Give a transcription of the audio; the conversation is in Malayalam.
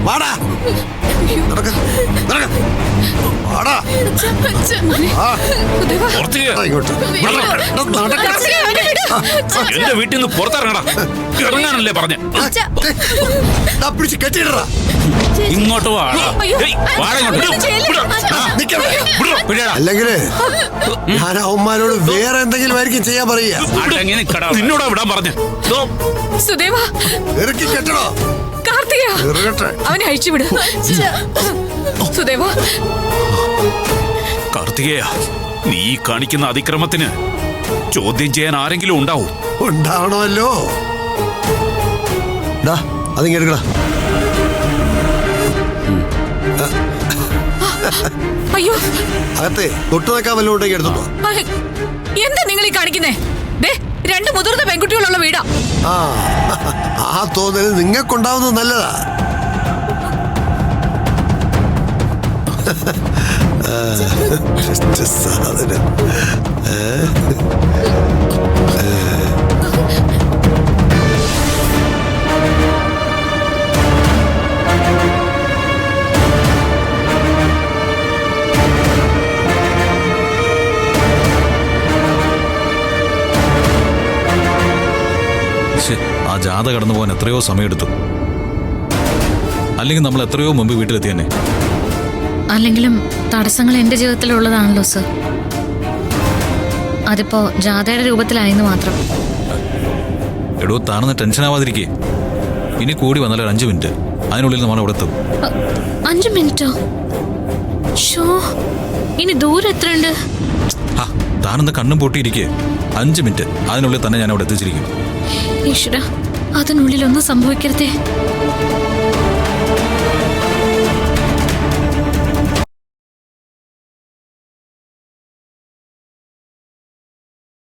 വാടാ നടക്ക നടക്ക വാടാ ഇങ്ങോട്ട് എന്റെ വീട്ടിൽ നിന്ന് പുറത്തിറങ്ങടാ. ഇറങ്ങാനല്ലേ പറഞ്ഞ. പിടിച്ച് കെട്ടിയിടറാ. ഇങ്ങോട്ട് അല്ലെങ്കില് ഞാൻ അവന്മാരോട് വേറെ എന്തെങ്കിലും ആയിരിക്കും ചെയ്യാൻ പറയാ. നിന്നോടാ വിടാൻ പറഞ്ഞ. ഇറക്കി കെട്ടണോ? അവനെ അഴിച്ചുവിട്. കാർത്തികേയ, നീ കാണിക്കുന്ന അതിക്രമത്തിന് ചോദ്യം ചെയ്യാൻ ആരെങ്കിലും ഉണ്ടാവും. ഉണ്ടാവണമല്ലോ. അതിങ്ങെടുക്കടാ. അയ്യോ, അകത്തെ തൊട്ടു നിൽക്കാൻ വല്ലതും ഉണ്ടെങ്കിൽ എടുത്തോളൂ. എന്താ നിങ്ങൾ ഈ കാണിക്കുന്നേ? രണ്ട് മുതിർന്ന പെൺകുട്ടികളുള്ള വീടാ. ആ തോന്നൽ നിങ്ങൾക്കുണ്ടാവുന്നത് നല്ലതാ. സാധനം ആ ജാഥ കടന്നു പോകാൻ എത്രയോ സമയമെടുത്തു. അല്ലെങ്കിൽ നമ്മൾ എത്രയോ മുമ്പ് വീട്ടിലെത്തി തന്നെ. അല്ലെങ്കിലും തടസ്സങ്ങൾ എന്റെ ജീവിതത്തിലുള്ളതാണല്ലോ സർ. അതിപ്പോ ജാഥയുടെ രൂപത്തിലായെന്ന് മാത്രം. എടോ, താണെന്ന് ടെൻഷൻ ആവാതിരിക്കേ. ഇനി കൂടി വന്നാൽ ഒരു 5 മിനിറ്റ്, അതിനുള്ളിൽ നമ്മൾ അവിടെ എത്തും. 5 മിനിറ്റോ? ഷോ, ഇനി ദൂരം എത്രയുണ്ട്? താനെന്ന് കണ്ണും പൊട്ടിയിരിക്കേ. 5 മിനിറ്റ്, അതിനുള്ളിൽ തന്നെ ഞാൻ അവിടെ എത്തിച്ചിരിക്കും. ഈശ്വര, അതിനുള്ളിൽ ഒന്നും സംഭവിക്കരുതേ.